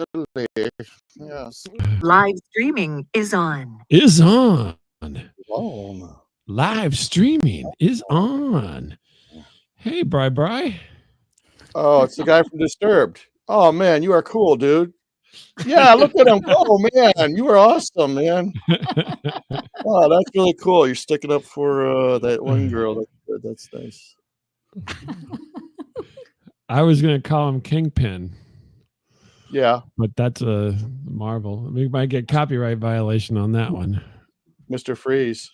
Absolutely. Yes. Live streaming is on. Is on. Oh. Live streaming is on. Hey, Bri. Oh, it's the guy from Disturbed. Oh man, you are cool, dude. Yeah, look at him. Oh man, you are awesome, man. Oh, that's really cool. You're sticking up for that one girl. That's good. That's nice. I was going to call him Kingpin, Yeah, but that's a Marvel. We might get copyright violation on that one. Mr. Freeze.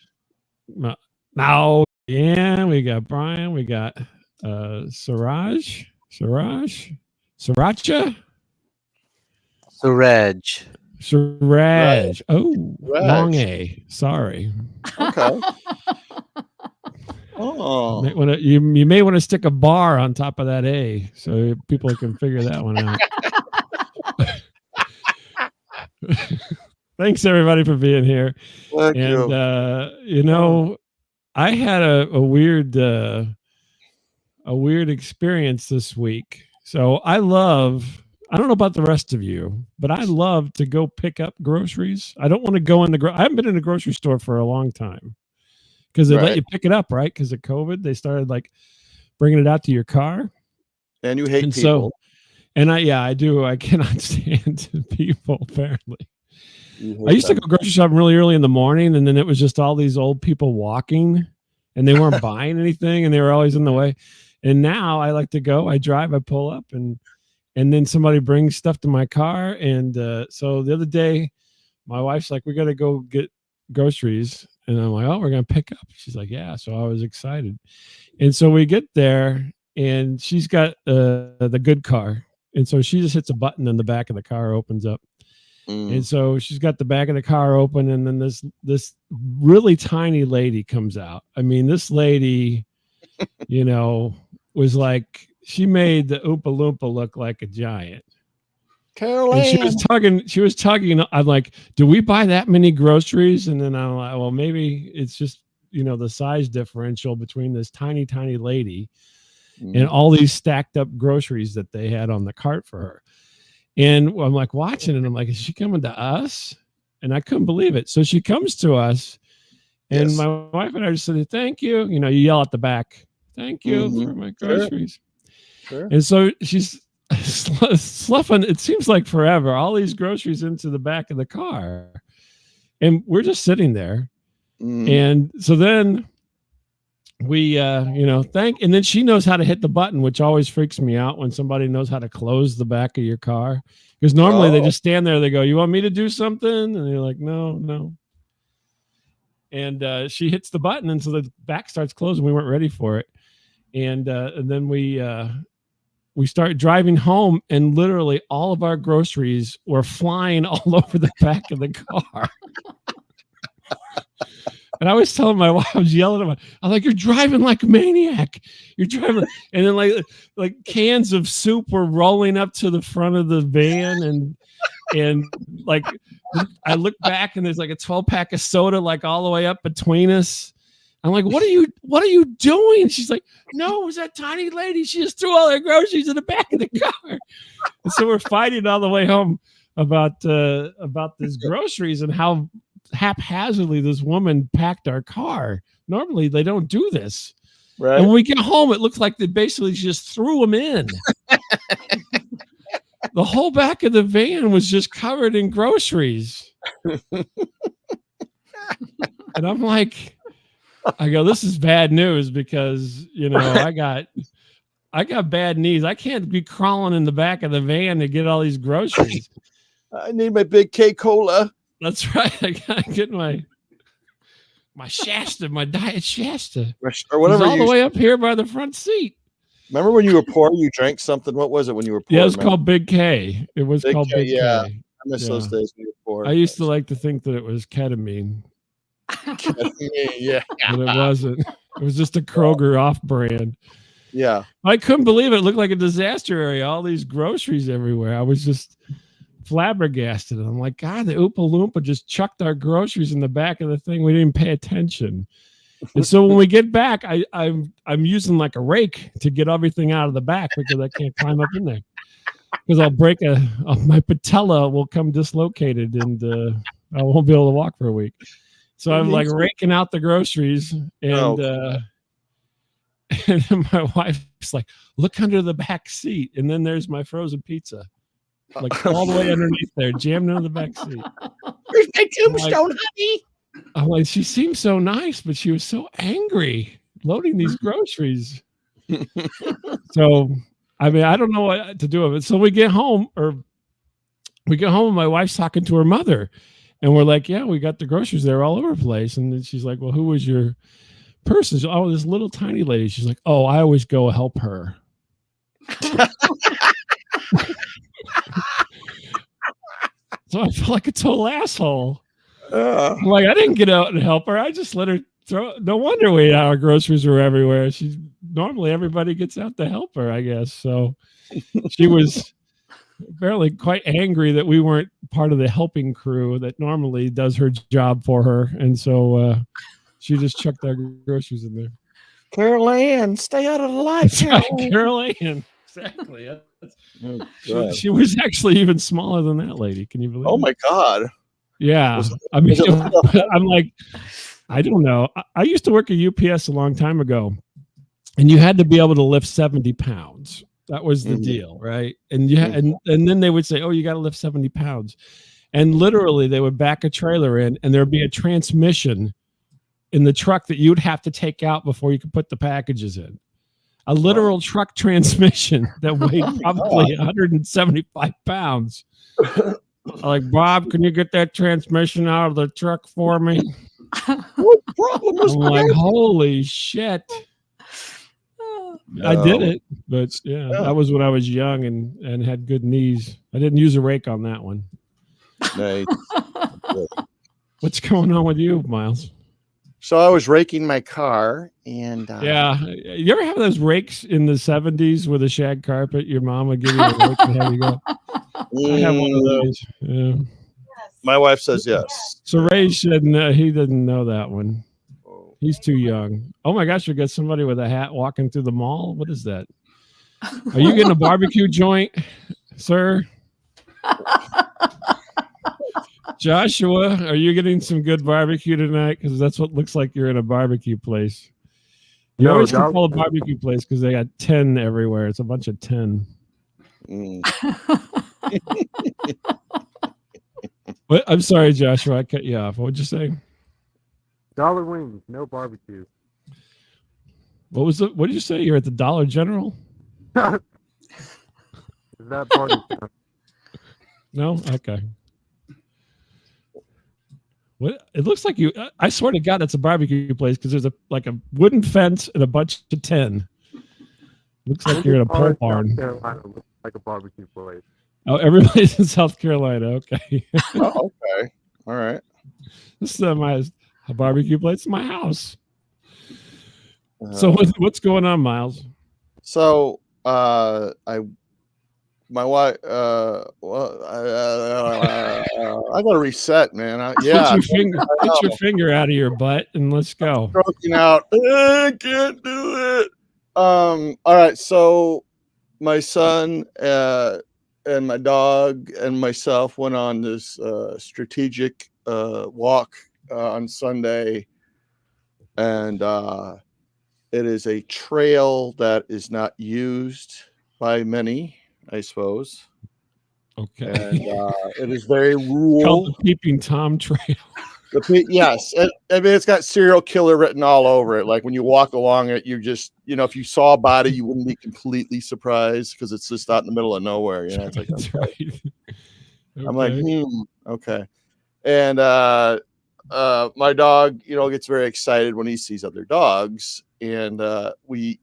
Now, yeah, we got Brian. We got Suraj. Sriracha? Suraj. Suraj. Oh, Suraj. long A. Sorry. Okay. Oh. You may want to stick a bar on top of that A so people can figure that one out. Thanks everybody for being here. Thank you. I had a weird experience this week. So I don't know about the rest of you, but I love to go pick up groceries. I don't want to go in I haven't been in a grocery store for a long time because they let you pick it up, right? Because of COVID, they started like bringing it out to your car. And you hate people. I do. I cannot stand people, apparently. I used to go grocery shopping really early in the morning, and then it was just all these old people walking, and they weren't buying anything, and they were always in the way. And now I like to go. I drive. I pull up, and then somebody brings stuff to my car. And so the other day, my wife's like, "We got to go get groceries," and I'm like, "Oh, we're gonna pick up." She's like, "Yeah." So I was excited, and so we get there, and she's got the good car, and so she just hits a button, and the back of the car opens up. And so she's got the back of the car open, and then this really tiny lady comes out. I mean, this lady, was like, she made the Oompa Loompa look like a giant. Caroline. And she was tugging. I'm like, do we buy that many groceries? And then I'm like, well, maybe it's just, the size differential between this tiny, tiny lady and all these stacked up groceries that they had on the cart for her. And I'm like watching it. And I'm like, is she coming to us? And I couldn't believe it. So she comes to us, and my wife and I just said, thank you. You yell at the back, thank you for my groceries. Sure. And so she's sloughing, it seems like forever, all these groceries into the back of the car. And we're just sitting there. And so then we, and then she knows how to hit the button, which always freaks me out when somebody knows how to close the back of your car. Because normally they just stand there. They go, you want me to do something? And you're like, no. And she hits the button. And so the back starts closing. We weren't ready for it. And then we start driving home, and literally all of our groceries were flying all over the back of the car. And I was telling my wife, I was yelling at her. I'm like, you're driving like a maniac. You're driving. And then like cans of soup were rolling up to the front of the van. And like, I look back, and there's like a 12-pack of soda, like all the way up between us. I'm like, what are you doing? She's like, no, it was that tiny lady. She just threw all her groceries in the back of the car. And so we're fighting all the way home about these groceries and how haphazardly this woman packed our car. Normally they don't do this. Right. And when we get home, it looks like they basically just threw them in. The whole back of the van was just covered in groceries. And I'm like, I go, this is bad news, because I got bad knees. I can't be crawling in the back of the van to get all these groceries. I need my big K-Cola. That's right. I gotta get my Shasta, my Diet Shasta, or whatever. It's all the way up here by the front seat. Remember when you were poor, you drank something? What was it when you were poor? Yeah, it was called Big K. It was called Big K. I miss those days when you were poor. I used to like to think that it was ketamine. Yeah, but it wasn't. It was just a Kroger off-brand. Yeah, I couldn't believe it. It looked like a disaster area. All these groceries everywhere. I was just flabbergasted. I'm like, God, the Oompa Loompa just chucked our groceries in the back of the thing. We didn't pay attention. And so when we get back, I'm using like a rake to get everything out of the back, because I can't climb up in there. because I'll break my patella will come dislocated and I won't be able to walk for a week. So I'm like raking out the groceries and and then my wife's like, look under the back seat. And then there's my frozen pizza, like all the way underneath there, jammed into the back seat. Where's my tombstone, honey? I'm like, she seemed so nice, but she was so angry loading these groceries. So, I mean, I don't know what to do with it. So we get home, and my wife's talking to her mother. And we're like, yeah, we got the groceries there all over the place. And then she's like, well, who was your person? Oh, this little tiny lady. She's like, oh, I always go help her. So I felt like a total asshole. I'm like, I didn't get out and help her. I just let her throw. No wonder our groceries were everywhere. Normally everybody gets out to help her, I guess. So she was apparently quite angry that we weren't part of the helping crew that normally does her job for her. And so she just chucked our groceries in there. Carol Ann, stay out of the light. Carol Ann. Exactly. She was actually even smaller than that lady. Can you believe it? Oh my God. Yeah. I mean, I'm like, I don't know. I used to work at UPS a long time ago, and you had to be able to lift 70 pounds. That was the deal, right? And and then they would say, oh, you got to lift 70 pounds. And literally they would back a trailer in and there'd be a transmission in the truck that you'd have to take out before you could put the packages in. A literal truck transmission that weighed probably 175 pounds. Like, Bob, can you get that transmission out of the truck for me? What problem was I'm like, holy shit. I did it, but that was when I was young and had good knees. I didn't use a rake on that one. Nice. What's going on with you, Miles? So I was raking my car, and you ever have those rakes in the 70s with a shag carpet? Your mom would give you a rake and have you go. I have one of those. Yeah. My wife says yes. Suraj said he didn't know that one. He's too young. Oh my gosh, we got somebody with a hat walking through the mall. What is that? Are you getting a barbecue joint, sir? Joshua, are you getting some good barbecue tonight? Because that's what looks like you're in a barbecue place. You always can call a barbecue place because they got 10 everywhere. It's a bunch of 10. What? I'm sorry, Joshua. I cut you off. What would you say? Dollar wings, no barbecue. What did you say? You're at the Dollar General? Is that barbecue? No? Okay. What? It looks like you. I swear to God, it's a barbecue place because there's a wooden fence and a bunch of 10. Looks like you're in a pole barn. South Carolina looks like a barbecue place. Oh, everybody's in South Carolina. Okay. Oh, okay. All right. This is a barbecue place in my house. So what's going on, Miles? So my wife. I gotta reset, man. Get your finger out of your butt and let's go. Stroking out. I can't do it. All right. So my son and my dog and myself went on this strategic walk on Sunday, and it is a trail that is not used by many, I suppose. Okay. And it is very rural. Called the Peeping Tom Trail. Yes. I mean, it's got serial killer written all over it. Like when you walk along it, you just, if you saw a body, you wouldn't be completely surprised because it's just out in the middle of nowhere. It's like, that's right. Okay. I'm like, okay. And my dog, gets very excited when he sees other dogs. And we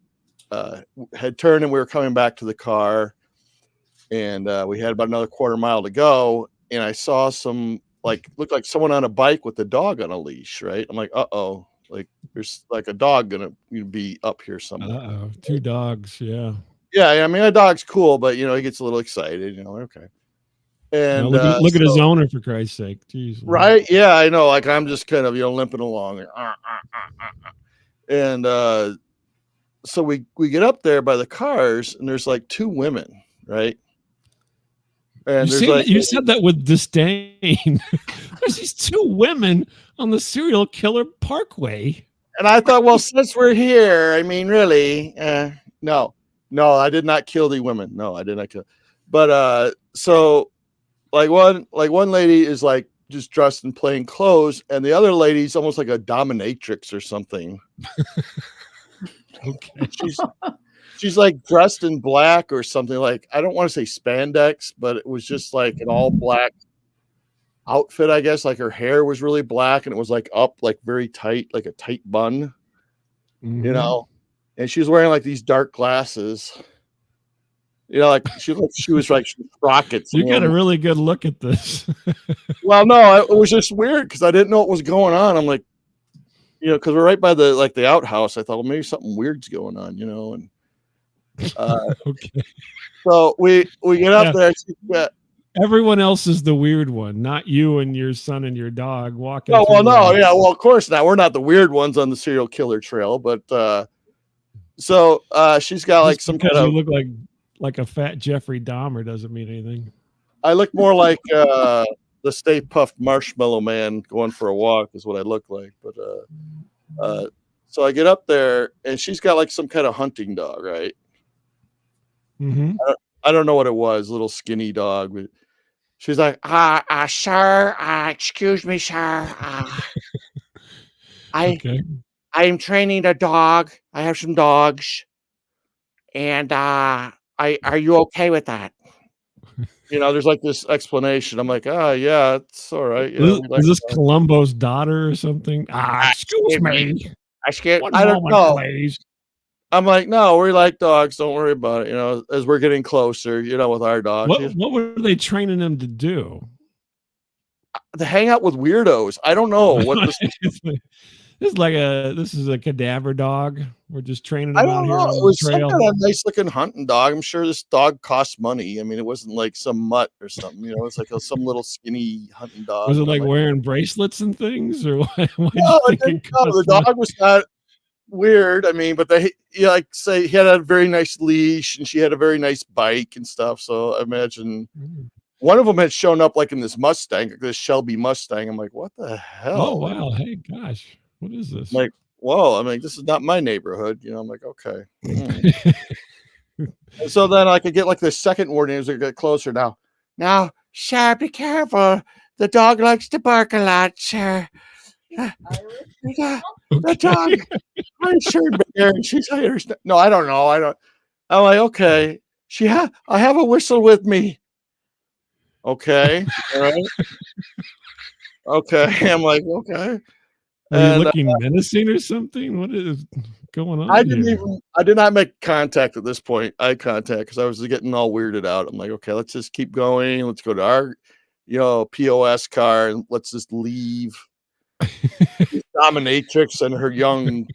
had turned and we were coming back to the car. And we had about another quarter mile to go. And I saw looked like someone on a bike with a dog on a leash, right? I'm like, uh-oh. Like there's like a dog gonna be up here somewhere. Uh-oh. 2 dogs, yeah. Yeah, I mean a dog's cool, but he gets a little excited, okay. And look at his owner, for Christ's sake. Jeez. Right? Yeah, I know. Like I'm just kind of limping along. And so we get up there by the cars, and there's like 2 women, right? And there's like you said that with disdain. There's these two women on the serial killer parkway. and I thought, well, since we're here, I mean, really, no, I did not kill the women. No, I did not kill. But so like one lady is like just dressed in plain clothes, and the other lady's almost like a dominatrix or something. Okay. She's like dressed in black or something, like I don't want to say spandex, but it was just like an all black outfit, I guess. Like her hair was really black and it was like up like very tight, like a tight bun, Mhm. you know. And she was wearing like these dark glasses. You know, like she was like rockets. You got a really good look at this. Well, no, it was just weird because I didn't know what was going on. I'm like, you know, because we're right by the outhouse. I thought, well, maybe something weird's going on, you know. And Okay. so we get up there. Yeah. Everyone else is the weird one, not you and your son and your dog walking. Oh, well, through no, the- yeah, well, of course not. We're not the weird ones on the serial killer trail, but so she's got like Just some because kind of. you look like a fat Jeffrey Dahmer doesn't mean anything. I look more like the Stay Puffed Marshmallow Man going for a walk is what I look like. But so I get up there and she's got like some kind of hunting dog, right? Mm-hmm. I don't know what it was, little skinny dog. But she's like, sir, excuse me, sir. Okay. I am training a dog. I have some dogs, and are you okay with that? You know, there's like this explanation. I'm like, yeah, it's all right. You know, we like Is this dogs. Columbo's daughter or something? Excuse me. I don't know. Please. I'm like, no, we like dogs. Don't worry about it. You know, as we're getting closer, you know, with our dogs, What were they training them to do? to hang out with weirdos. I don't know what this. This is a cadaver dog. We're just training I them out don't here know. on It the was some trail. kind of nice looking hunting dog. I'm sure this dog cost money. I mean, it wasn't like some mutt or something. You know, it's like some little skinny hunting dog. Was it And I'm like wearing bracelets and things, or why no, you think it no, the cost money? dog was not weird. I mean, but like say he had a very nice leash and she had a very nice bike and stuff. So I imagine Mm. one of them had shown up like in this Mustang, like this Shelby Mustang. I'm like, what the hell? Oh wow! Hey, gosh, what is this? I'm like, whoa! I'm like, this is not my neighborhood. You know, I'm like, okay. And so then I could get like the second warning as we get closer. Now, sir, be careful. The dog likes to bark a lot, sir. The dog, I sure bear. And she's Irish. No, I don't know. I'm like, okay. I have a whistle with me. Okay. All right. Okay. I'm like, okay. Are you And looking menacing or something? What is going on? I here? did not make contact at this point. Eye contact, because I was getting all weirded out. I'm like, okay, let's just keep going. Let's go to our, POS car and let's just leave. Dominatrix and her young,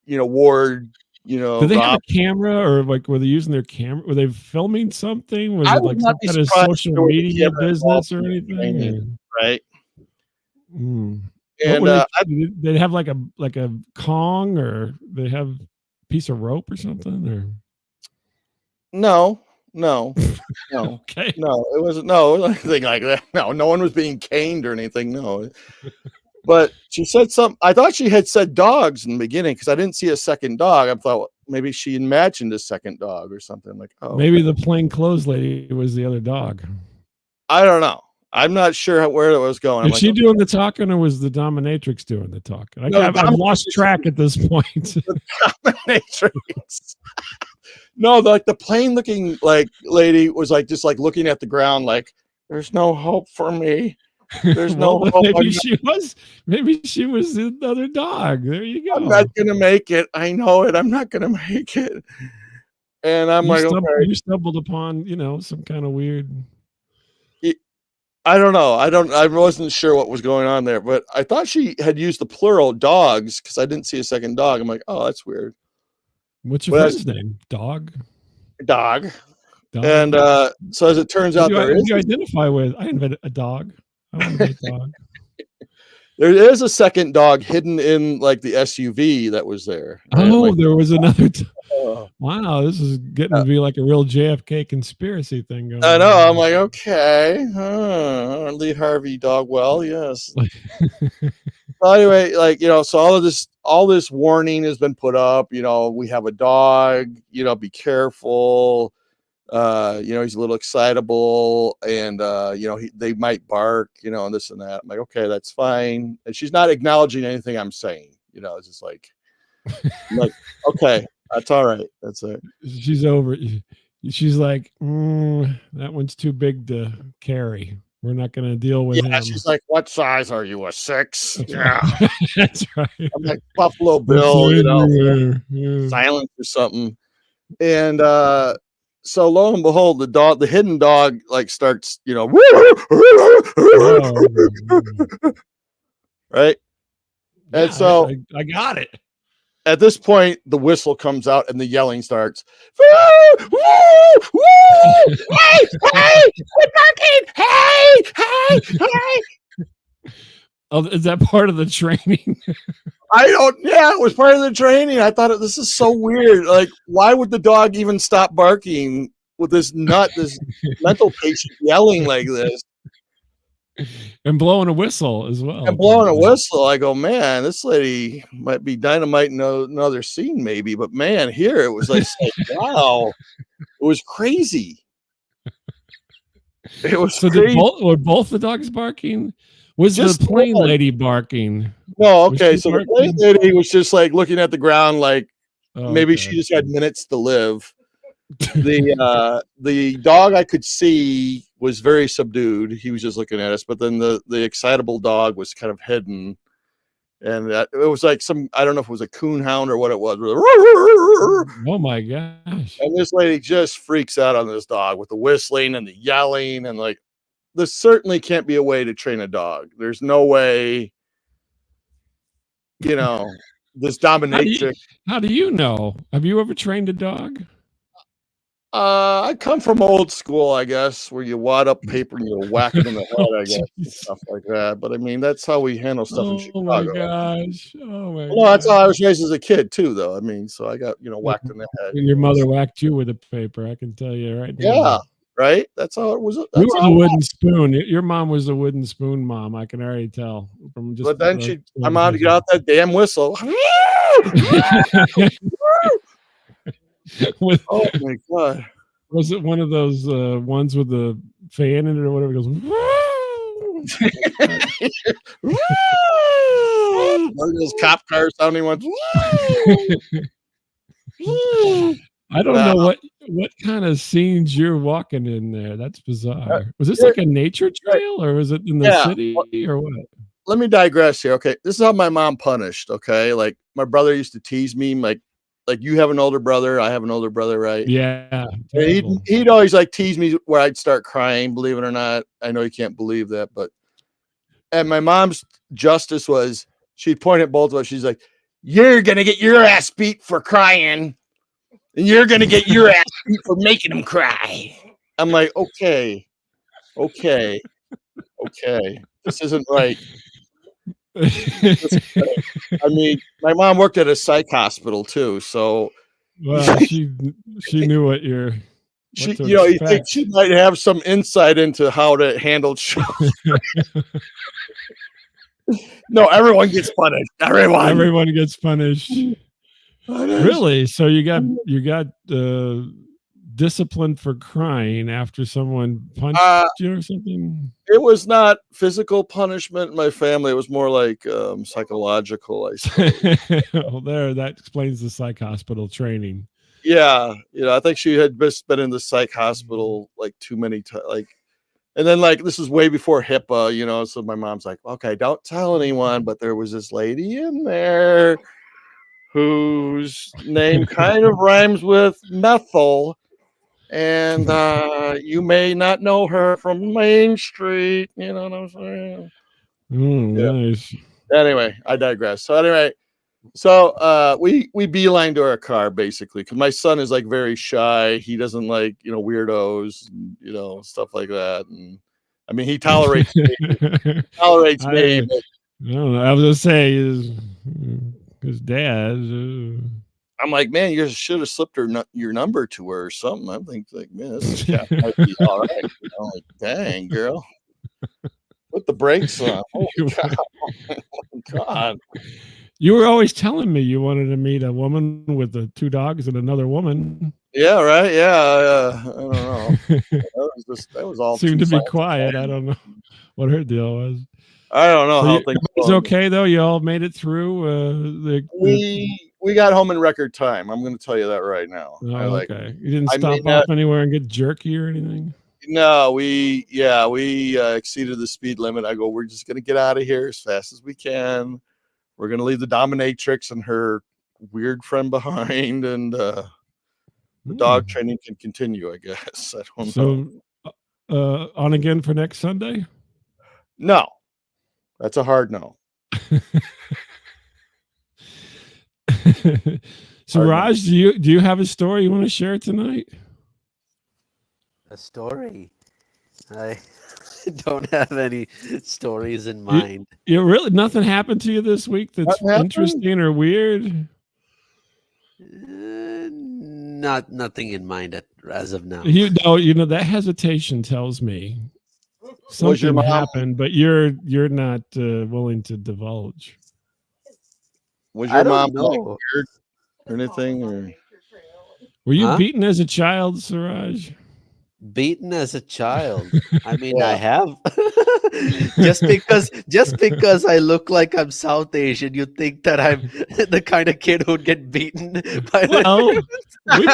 ward, Did they have Rob. a camera, or like were they using their camera? Were they filming something? Was I it would like not some be kind of surprised if social there was a media camera business involved or in the anything? training, right? What And were they have like a Kong, or they have a piece of rope or something? Or no, okay, no, it wasn't anything like that. No one was being caned or anything. No. But she said something. I thought she had said dogs in the beginning because I didn't see a second dog. I thought maybe she imagined a second dog or something. Like, oh, maybe the plainclothes lady was the other dog. I don't know. I'm not sure where it was going. I'm Was she doing the talking, or was the dominatrix doing the talking? No, I've lost track at this point. Dominatrix. No, the plain looking like lady was like just like looking at the ground like there's no hope for me. There's no Well, hope. maybe she was the other dog. There you go. I'm not gonna make it. I know it. I'm not gonna make it. And I'm like, okay. You stumbled upon, some kind of weird. I don't know. I wasn't sure what was going on there, but I thought she had used the plural dogs because I didn't see a second dog. I'm like, oh, that's weird. What's your friend's name? Dog. Dog. And so as it turns out, Who do you identify with? I invented a dog. I want to be a dog. There is a second dog hidden in like the SUV that was there. Oh, there was another. Oh. Wow, this is getting to be like a real JFK conspiracy thing going I on. know. I'm like, okay, Lee Harvey Dogwell, yes. So anyway, like so all this warning has been put up. We have a dog. Be careful. He's a little excitable, and they might bark. And this and that. I'm like, okay, that's fine. And she's not acknowledging anything I'm saying. It's just like, I'm like, okay, that's all right. That's it. She's over. She's like, that one's too big to carry. We're not going to deal with him. She's like, what size are you? A 6? That's Yeah. Right. That's right. I'm like Buffalo Bill, silence or something. And so lo and behold, the hidden dog like starts, right? Yeah, And so I got it. At this point, the whistle comes out and the yelling starts. Hey, quit barking! Hey! Oh, is that part of the training? Yeah, it was part of the training. I thought this is so weird. Like, why would the dog even stop barking with this mental patient yelling like this? And blowing a whistle as well. And blowing a whistle. I go, man, this lady might be dynamite in another scene, maybe. But man, here it was like wow, it was crazy. It was so. Crazy. Were both the dogs barking? Was just the plane lady barking? No, okay. So the plane lady was just like looking at the ground, like maybe she just had minutes to live. The dog I could see was very subdued. He was just looking at us, but then the excitable dog was kind of hidden, and it was like I don't know if it was a coon hound or what it was. Oh my gosh! And this lady just freaks out on this dog with the whistling and the yelling, and like, this certainly can't be a way to train a dog. There's no way, this dominatrix. How do you know? Have you ever trained a dog? I come from old school, I guess, where you wad up paper and you whack it in the head, I guess, and stuff like that. But I mean, that's how we handle stuff in Chicago. Oh my gosh! Oh my. Well, that's how I was raised as a kid too, though. I mean, so I got whacked in the head. And your mother whacked you with a paper. I can tell you right now. Yeah, right. That's how it was. You were the wooden spoon. Your mom was the wooden spoon mom. I can already tell from just. But then I'm on to get out that damn whistle. Oh my god! Was it one of those ones with the fan in it or whatever? It goes. One of those cop cars sounding ones. I don't know what kind of scenes you're walking in there. That's bizarre. Was this like a nature trail or was it in the city or what? Let me digress here. Okay, this is how my mom punished. Okay, like my brother used to tease me, like you have an older brother, I have an older brother, right? Yeah. He'd always like tease me where I'd start crying, believe it or not. I know you can't believe that, and my mom's justice was she'd point at both of us. She's like, you're gonna get your ass beat for crying, and you're gonna get your ass beat for making him cry. I'm like, okay. This isn't right. I mean, my mom worked at a psych hospital too, so she knew what you're. You think she might have some insight into how to handle children. No, everyone gets punished. Everyone gets punished. Really? So you got disciplined for crying after someone punched you or something? It was not physical punishment in my family. It was more like psychological, I suppose. Well, that explains the psych hospital training. Yeah, I think she had just been in the psych hospital like too many times. Like, and then like this is way before HIPAA, so my mom's like, okay, don't tell anyone, but there was this lady in there whose name kind of rhymes with methyl. And you may not know her from Main Street. You know what I'm saying? Nice. Anyway, I digress. So anyway, we beeline to our car basically because my son is like very shy. He doesn't like weirdos, and, stuff like that. And I mean, he tolerates me. But I don't know. I was gonna say his dad. I'm like, man, you should have slipped your number to her or something. I think, like, man, this cat might be all right. You know, like, dang, girl, put the brakes on. Holy cow, God. You were always telling me you wanted to meet a woman with the 2 dogs and another woman. Yeah, right. Yeah, I don't know. That was all Seemed too to be fast. quiet. I don't know what her deal was. I don't know So how things everybody's go. okay though. You all made it through. We got home in record time. I'm going to tell you that right now. Oh, okay. You didn't I stop mean, off anywhere and get jerky or anything. no, we exceeded the speed limit. I go, we're just going to get out of here as fast as we can. We're going to leave the dominatrix and her weird friend behind, and the dog training can continue, I guess. I don't know. So, on again for next Sunday? No, that's a hard no. So, Raj, do you have a story you want to share tonight? A story? I don't have any stories in mind. You really nothing happened to you this week that's interesting or weird? Nothing in mind as of now. You know that hesitation tells me something happened, but you're not willing to divulge. Was your mom like weird or anything? Or were you beaten as a child, Suraj? Beaten as a child? I mean, I have. just because I look like I'm South Asian, you think that I'm the kind of kid who'd get beaten by we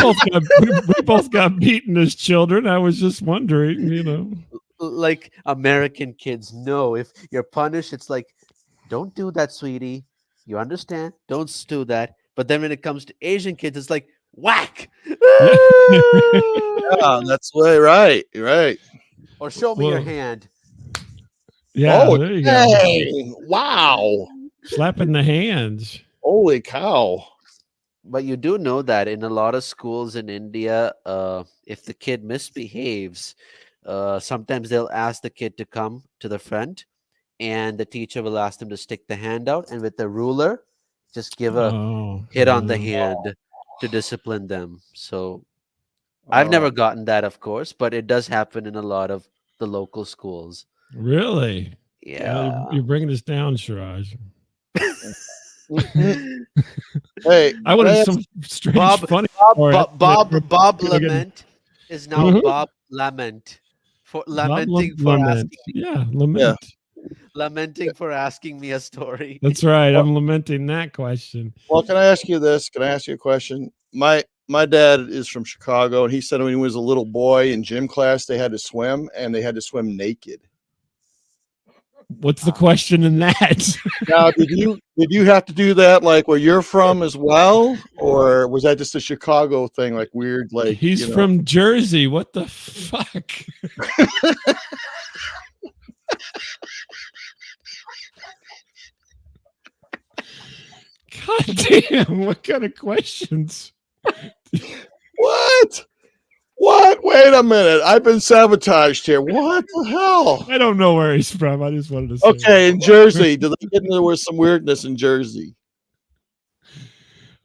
both got beaten as children. I was just wondering, you know. Like American kids know, if you're punished, it's like, don't do that, sweetie. You understand? Don't do that. But then when it comes to Asian kids, it's like, whack. Yeah, that's right. Right. Or show me your hand. Yeah. Oh, there you go. Wow. Slapping the hands. Holy cow. But you do know that in a lot of schools in India, if the kid misbehaves, sometimes they'll ask the kid to come to the front, and the teacher will ask them to stick the hand out, and with the ruler, just give a hit on the hand to discipline them. So I've never gotten that, of course, but it does happen in a lot of the local schools. Really? Yeah. You're bringing us down, Suraj. Hey, I would have some strange, funny. Bob Lament is now Bob Lament for lamenting for asking. Lament. Lamenting for asking me a story. That's right. I'm lamenting that question. Well, can I ask you this? Can I ask you a question? My dad is from Chicago, and he said when he was a little boy in gym class, they had to swim, and they had to swim naked. What's the question in that? Now, did you have to do that like where you're from as well, or was that just a Chicago thing, like weird? Like he's from Jersey. What the fuck? God damn! What kind of questions? What? Wait a minute. I've been sabotaged here. What the hell? I don't know where he's from. I just wanted to say. Okay, in Jersey. Did they get there was some weirdness in Jersey?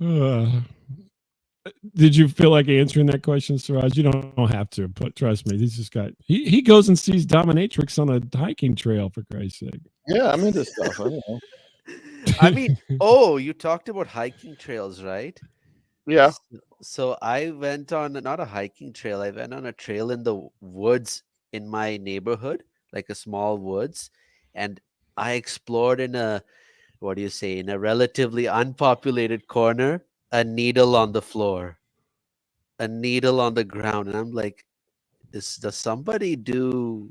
Did you feel like answering that question, Suraj? You don't have to, but trust me, he's just got he goes and sees dominatrix on a hiking trail, for Christ's sake. Yeah, I'm into stuff. I don't know. I mean, you talked about hiking trails, right? Yeah. So I went on not a hiking trail. I went on a trail in the woods in my neighborhood, like a small woods, and I explored in a in a relatively unpopulated corner, a needle on the floor, a needle on the ground, and I'm like, does somebody do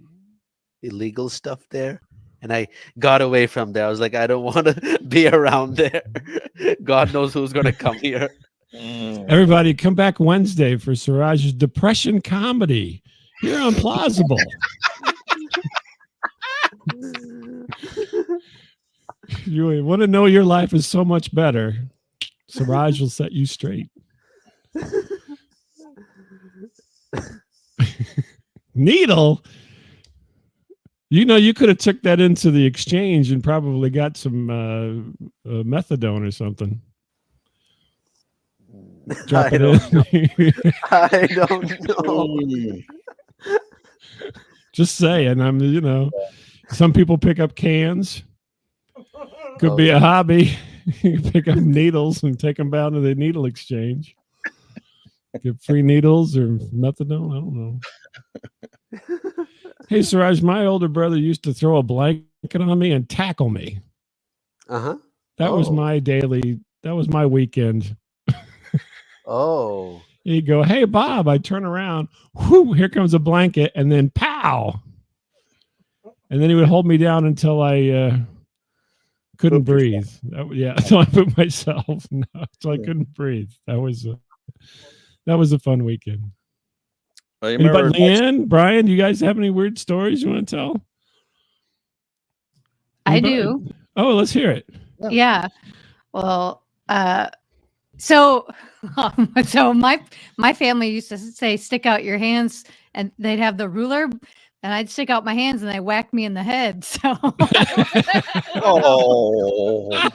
illegal stuff there? And I got away from there. I was like, I don't want to be around there. God knows who's going to come here. Everybody, come back Wednesday for Suraj's depression comedy here on Plausible. You want to know your life is so much better. Suraj will set you straight. Needle? You could have took that into the exchange and probably got some methadone or something. Drop I it don't know. in. I don't know. Mm. Just saying. Some people pick up cans. Could be a Okay. hobby. You pick up needles and take them down to the needle exchange. Get free needles or methadone. I don't know. Hey, Suraj, my older brother used to throw a blanket on me and tackle me. Uh-huh. That was my weekend. Oh. He'd go, "Hey, Bob," I'd turn around, whoo, here comes a blanket, and then pow. And then he would hold me down until I couldn't Pooped breathe. So I put myself so I couldn't breathe. That was a fun weekend. I Anybody, remember Leanne, Brian, do you guys have any weird stories you want to tell? I do. Oh, let's hear it. Yeah. Well, so my family used to say, "Stick out your hands," and they'd have the ruler, and I'd stick out my hands, and they whack me in the head. So, Oh.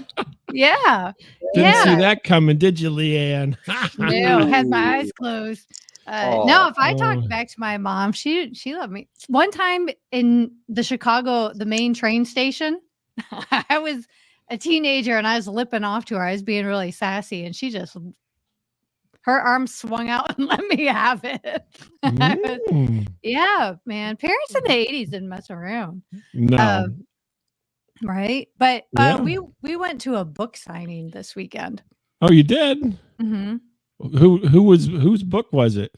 yeah, Didn't see yeah. that coming, did you, Leanne? No, had my eyes closed. No, if I Oh. talk back to my mom, she let me. One time in the Chicago, the main train station, I was a teenager and I was lipping off to her. I was being really sassy, and she just her arms swung out and let me have it. Yeah, man. Parents in the 80s didn't mess around. No. Right? But Yeah. we went to a book signing this weekend. Oh, you did? Mm-hmm. Whose book was it?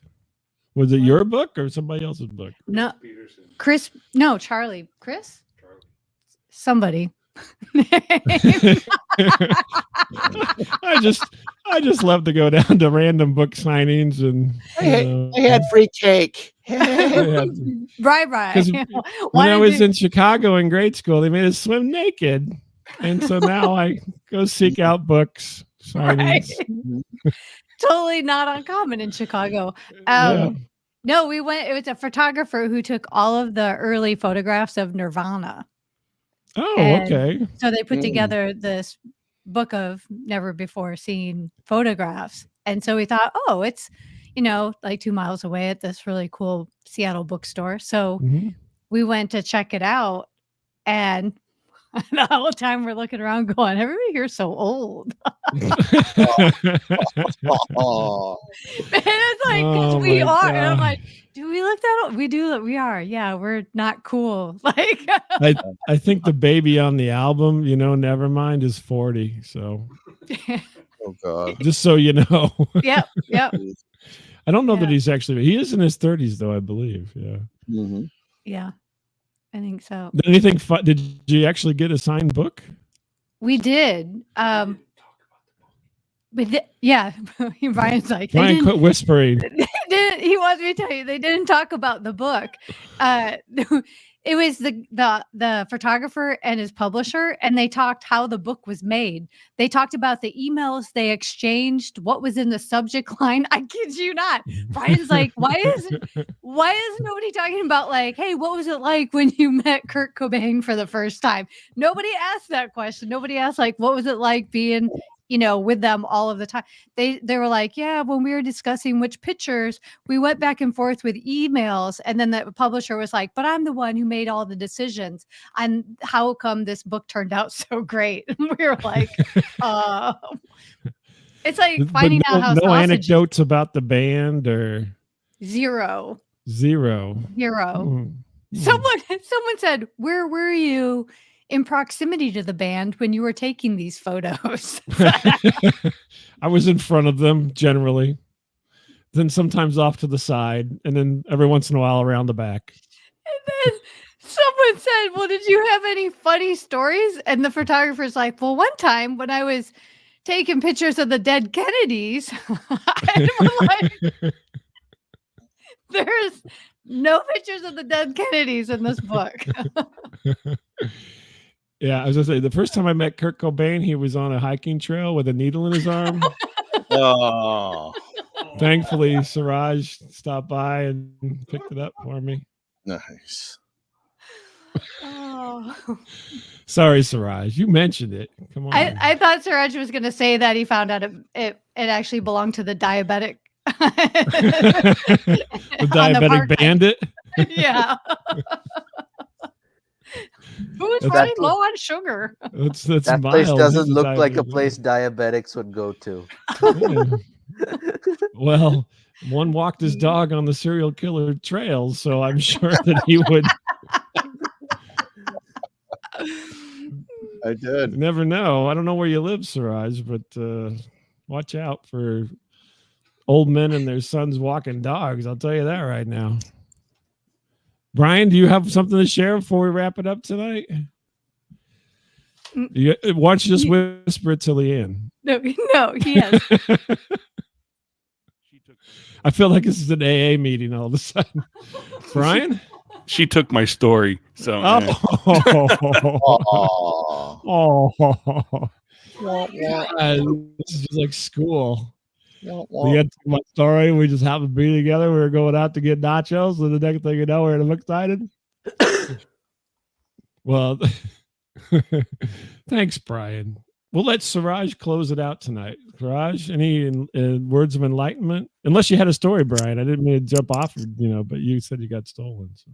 Was it your book or somebody else's book? No, Chris. No, Charlie. Chris. Somebody. I just love to go down to random book signings and I had free cake. Right. 'cause when I was in Chicago in grade school, they made us swim naked, and so now I go seek out books signings. Right. Totally not uncommon in Chicago. Yeah. No, we went. It was a photographer who took all of the early photographs of Nirvana. Oh, And okay. so they put together this book of never before seen photographs. And so we thought, oh, it's, like 2 miles away at this really cool Seattle bookstore. So we went to check it out. And the whole time we're looking around going, everybody here's so old. Oh. And it's like, because Oh we my are. And I'm God. like, do we look that old? We do. We are. Yeah, we're not cool. Like, I think the baby on the album, Nevermind, is 40. So Oh God. just so you know. Yep. I don't know that Yeah. he is in his 30s though, I believe. Yeah. Mm-hmm. Yeah, I think so. Anything fun? Did you actually get a signed book? We did. Yeah, Brian's like, Brian, quit whispering. he wants me to tell you they didn't talk about the book. It was the photographer and his publisher, and they talked how the book was made. They talked about the emails they exchanged, what was in the subject line. I kid you not. Brian's like, why is nobody talking about, like, hey, what was it like when you met Kurt Cobain for the first time? Nobody asked that question. Nobody asked, like, what was it like being with them all of the time. They were like, yeah, when we were discussing which pictures, we went back and forth with emails. And then the publisher was like, but I'm the one who made all the decisions. And how come this book turned out so great? And we were like, it's like finding out how no anecdotes about the band or zero. Mm. Someone said, where were you in proximity to the band when you were taking these photos? I was in front of them generally, then sometimes off to the side, and then every once in a while around the back. And then someone said, well, did you have any funny stories? And the photographer's like, well, one time when I was taking pictures of the dead Kennedys, and we're like, there's no pictures of the dead Kennedys in this book. Yeah, I was gonna say the first time I met Kurt Cobain, he was on a hiking trail with a needle in his arm. Oh. Thankfully, Suraj stopped by and picked it up for me. Nice. Oh. Sorry, Suraj. You mentioned it. Come on. I thought Suraj was going to say that he found out it actually belonged to the diabetic. The on the diabetic park bench. bandit. Yeah. Who's That's- running low on sugar? That's That mild. place He's doesn't look like a diabetic. place diabetics would go to. Yeah. Well, one walked his dog on the serial killer trails, so I'm sure that he would. I did. You never know. I don't know where you live, Suraj, but watch out for old men and their sons walking dogs. I'll tell you that right now. Brian, do you have something to share before we wrap it up tonight? Why don't you just whisper it to Leanne? No, he has. I feel like this is an AA meeting all of a sudden. Brian? She took my story. So yeah. Oh. Aw. This is just like school. Wah, We wah. had my story. We just happened to be together. We were going out to get nachos, and the next thing you know, we're excited. Well, thanks, Brian. We'll let Suraj close it out tonight. Suraj, any words of enlightenment? Unless you had a story, Brian. I didn't mean to jump off, but you said you got stolen. So.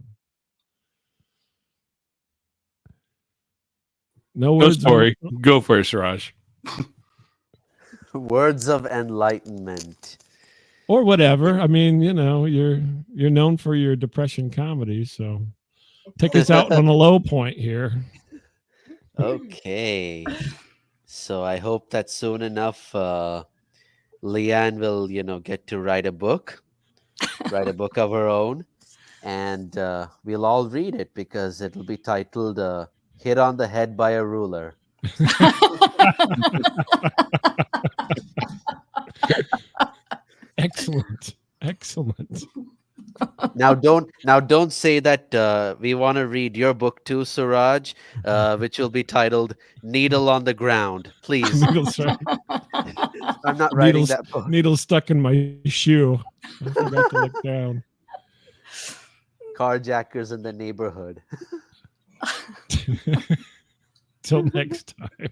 No No words. story. Go for it, Suraj. Words of enlightenment. Or whatever. I mean, you're known for your depression comedy, so take us out on a low point here. Okay. So I hope that soon enough, Leanne will, get to write a book of her own, and we'll all read it because it'll be titled "Hit on the Head by a Ruler." Excellent. Now don't say that we want to read your book too, Suraj, which will be titled "Needle on the Ground." Please, Needles, I'm not writing that book. Needle stuck in my shoe. I forgot to look down. Carjackers in the neighborhood. Till next time.